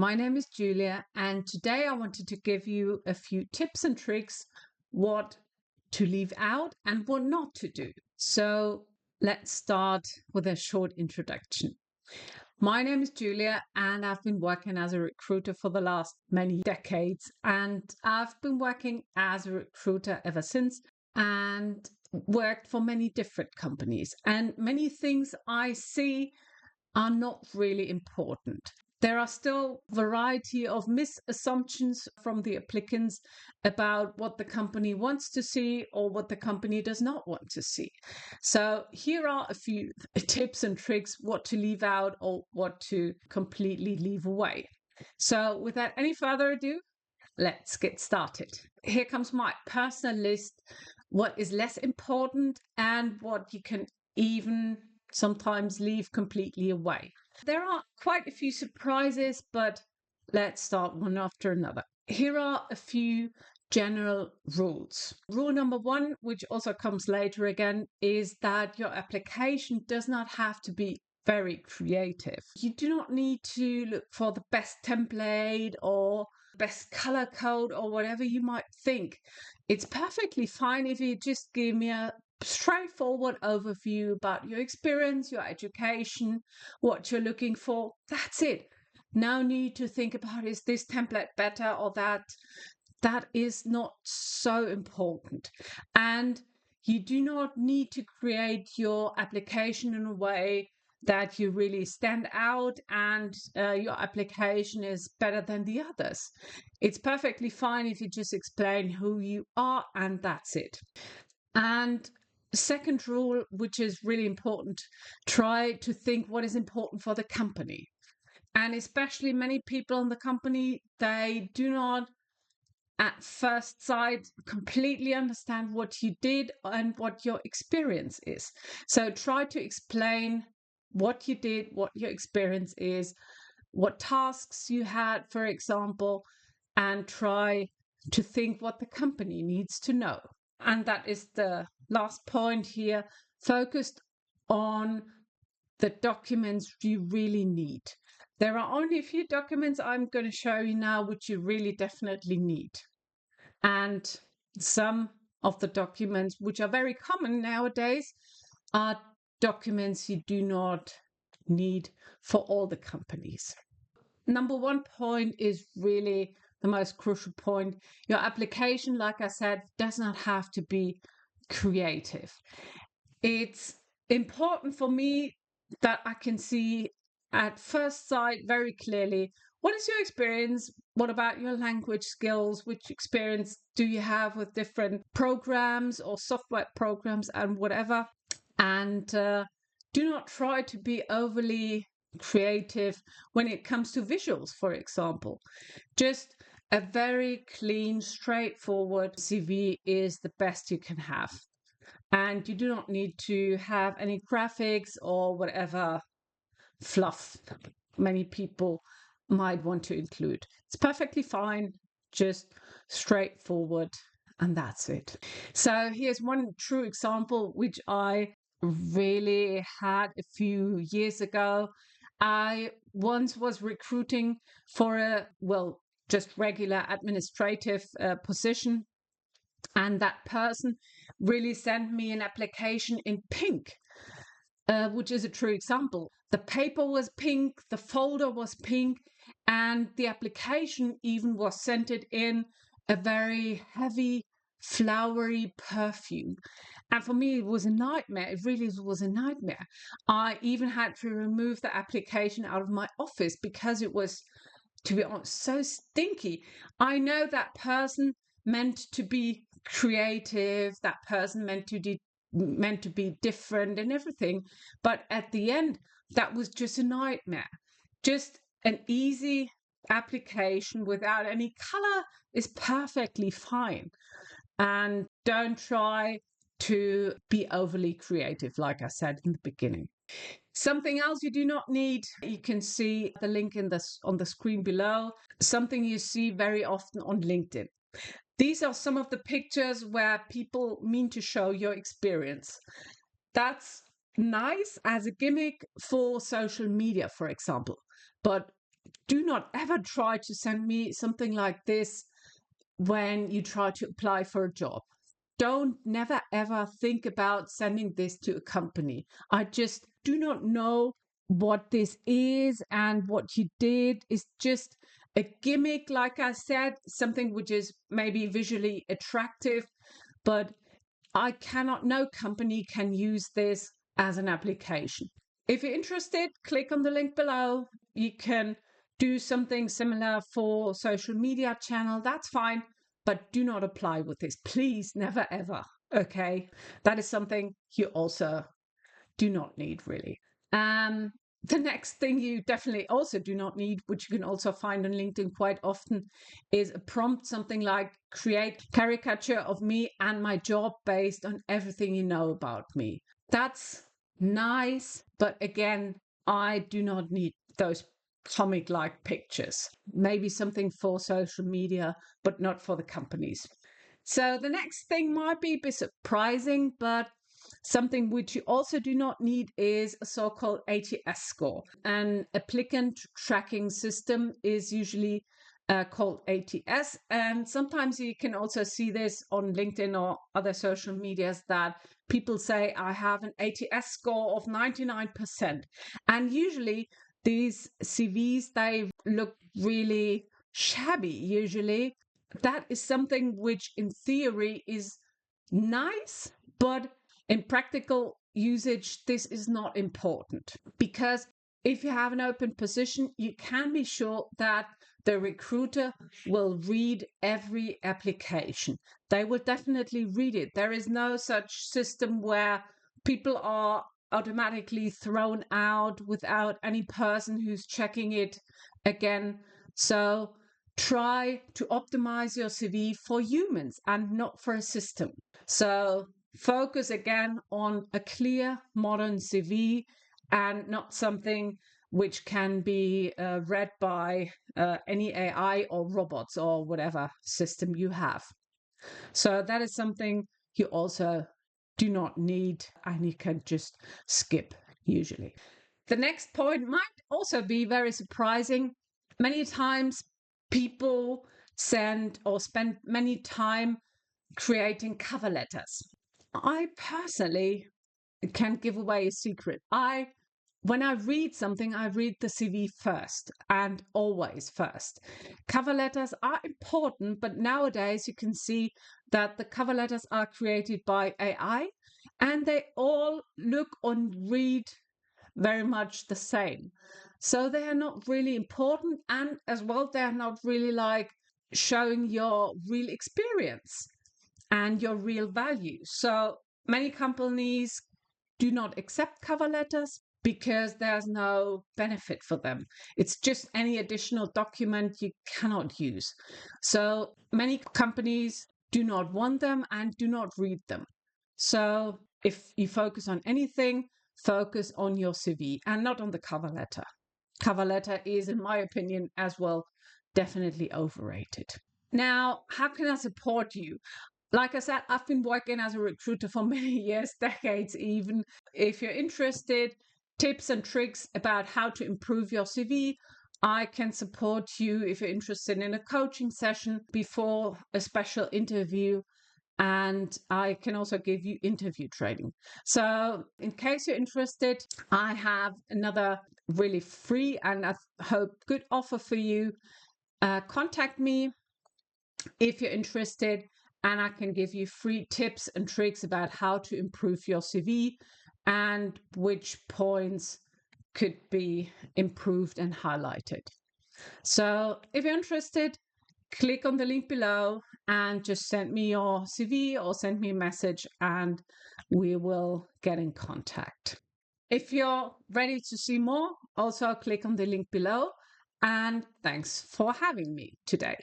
My name is Julia, and today I wanted to give you a few tips and tricks what to leave out and what not to do. So let's start with a short introduction. My name is Julia, and I've been working as a recruiter for the last many decades, and I've been working as a recruiter ever since and worked for many different companies. And many things I see are not really important. There are still variety of misassumptions from the applicants about what the company wants to see or what the company does not want to see. So here are a few tips and tricks what to leave out or what to completely leave away. So without any further ado, let's get started. Here comes my personal list, what is less important and what you can even sometimes leave completely away. There are quite a few surprises, but let's start one after another. Here are a few general rules. Rule number one, which also comes later again, is that your application does not have to be very creative. You do not need to look for the best template or best color code or whatever you might think. It's perfectly fine if you just give me a straightforward overview about your experience, your education, what you're looking for. That's it. No need to think about is this template better or that. That is not so important. And you do not need to create your application in a way that you really stand out and your application is better than the others. It's perfectly fine if you just explain who you are and that's it. And second rule, which is really important, try to think what is important for the company. And especially many people in the company, they do not at first sight completely understand what you did and what your experience is. So try to explain what you did, what your experience is, what tasks you had, for example, and try to think what the company needs to know. And that is the last point here, focused on the documents you really need. There are only a few documents I'm going to show you now which you really definitely need. And some of the documents which are very common nowadays are documents you do not need for all the companies. Number one point is really the most crucial point. Your application, like I said, does not have to be creative. It's important for me that I can see at first sight very clearly what is your experience? What about your language skills? Which experience do you have with different programs or software programs and whatever? And do not try to be overly creative when it comes to visuals, for example. Just a very clean, straightforward CV is the best you can have. And you do not need to have any graphics or whatever fluff many people might want to include. It's perfectly fine, just straightforward, and that's it. So here's one true example, which I really had a few years ago. I once was recruiting for a, well, just regular administrative position. And that person really sent me an application in pink, which is a true example. The paper was pink, the folder was pink, and the application even was scented in a very heavy, flowery perfume. And for me, it was a nightmare. It really was a nightmare. I even had to remove the application out of my office because it was, to be honest, so stinky. I know that person meant to be creative, that person meant to be different and everything, but at the end that was just a nightmare. Just an easy application without any color is perfectly fine. And don't try to be overly creative, like I said in the beginning. Something else you do not need, you can see the link on the screen below, something you see very often on LinkedIn. These are some of the pictures where people mean to show your experience. That's nice as a gimmick for social media, for example. But do not ever try to send me something like this when you try to apply for a job. Don't never ever think about sending this to a company. I just do not know what this is, and what you did is just a gimmick, like I said, something which is maybe visually attractive, but no company can use this as an application. If you're interested, click on the link below. You can do something similar for social media channel. That's fine, but do not apply with this. Please, never ever. Okay. That is something you also do not need, really. The next thing you definitely also do not need, which you can also find on LinkedIn quite often, is a prompt, something like create caricature of me and my job based on everything you know about me. That's nice, but again, I do not need those comic-like pictures. Maybe something for social media, but not for the companies. So the next thing might be a bit surprising, but something which you also do not need is a so-called ATS score. An applicant tracking system is usually called ATS. And sometimes you can also see this on LinkedIn or other social medias that people say, I have an ATS score of 99%. And usually these CVs, they look really shabby usually. That is something which in theory is nice, but in practical usage, this is not important, because if you have an open position, you can be sure that the recruiter will read every application. They will definitely read it. There is no such system where people are automatically thrown out without any person who's checking it again. So try to optimize your CV for humans and not for a system. So focus again on a clear modern CV and not something which can be read by any AI or robots or whatever system you have. So that is something you also do not need, and you can just skip usually. The next point might also be very surprising. Many times people send or spend many time creating cover letters. I personally can give away a secret. When I read something, I read the CV first, and always first. Cover letters are important, but nowadays you can see that the cover letters are created by AI, and they all look and read very much the same. So they are not really important, and as well, they're not really like showing your real experience and your real value. So many companies do not accept cover letters because there's no benefit for them. It's just any additional document you cannot use. So many companies do not want them and do not read them. So if you focus on anything, focus on your CV and not on the cover letter. Cover letter is, in my opinion, as well, definitely overrated. Now, how can I support you? Like I said, I've been working as a recruiter for many years, decades even. If you're interested, tips and tricks about how to improve your CV, I can support you if you're interested in a coaching session before a special interview. And I can also give you interview training. So in case you're interested, I have another really free and I hope good offer for you. Contact me if you're interested, and I can give you free tips and tricks about how to improve your CV and which points could be improved and highlighted. So if you're interested, click on the link below and just send me your CV or send me a message and we will get in contact. If you're ready to see more, also click on the link below, and thanks for having me today.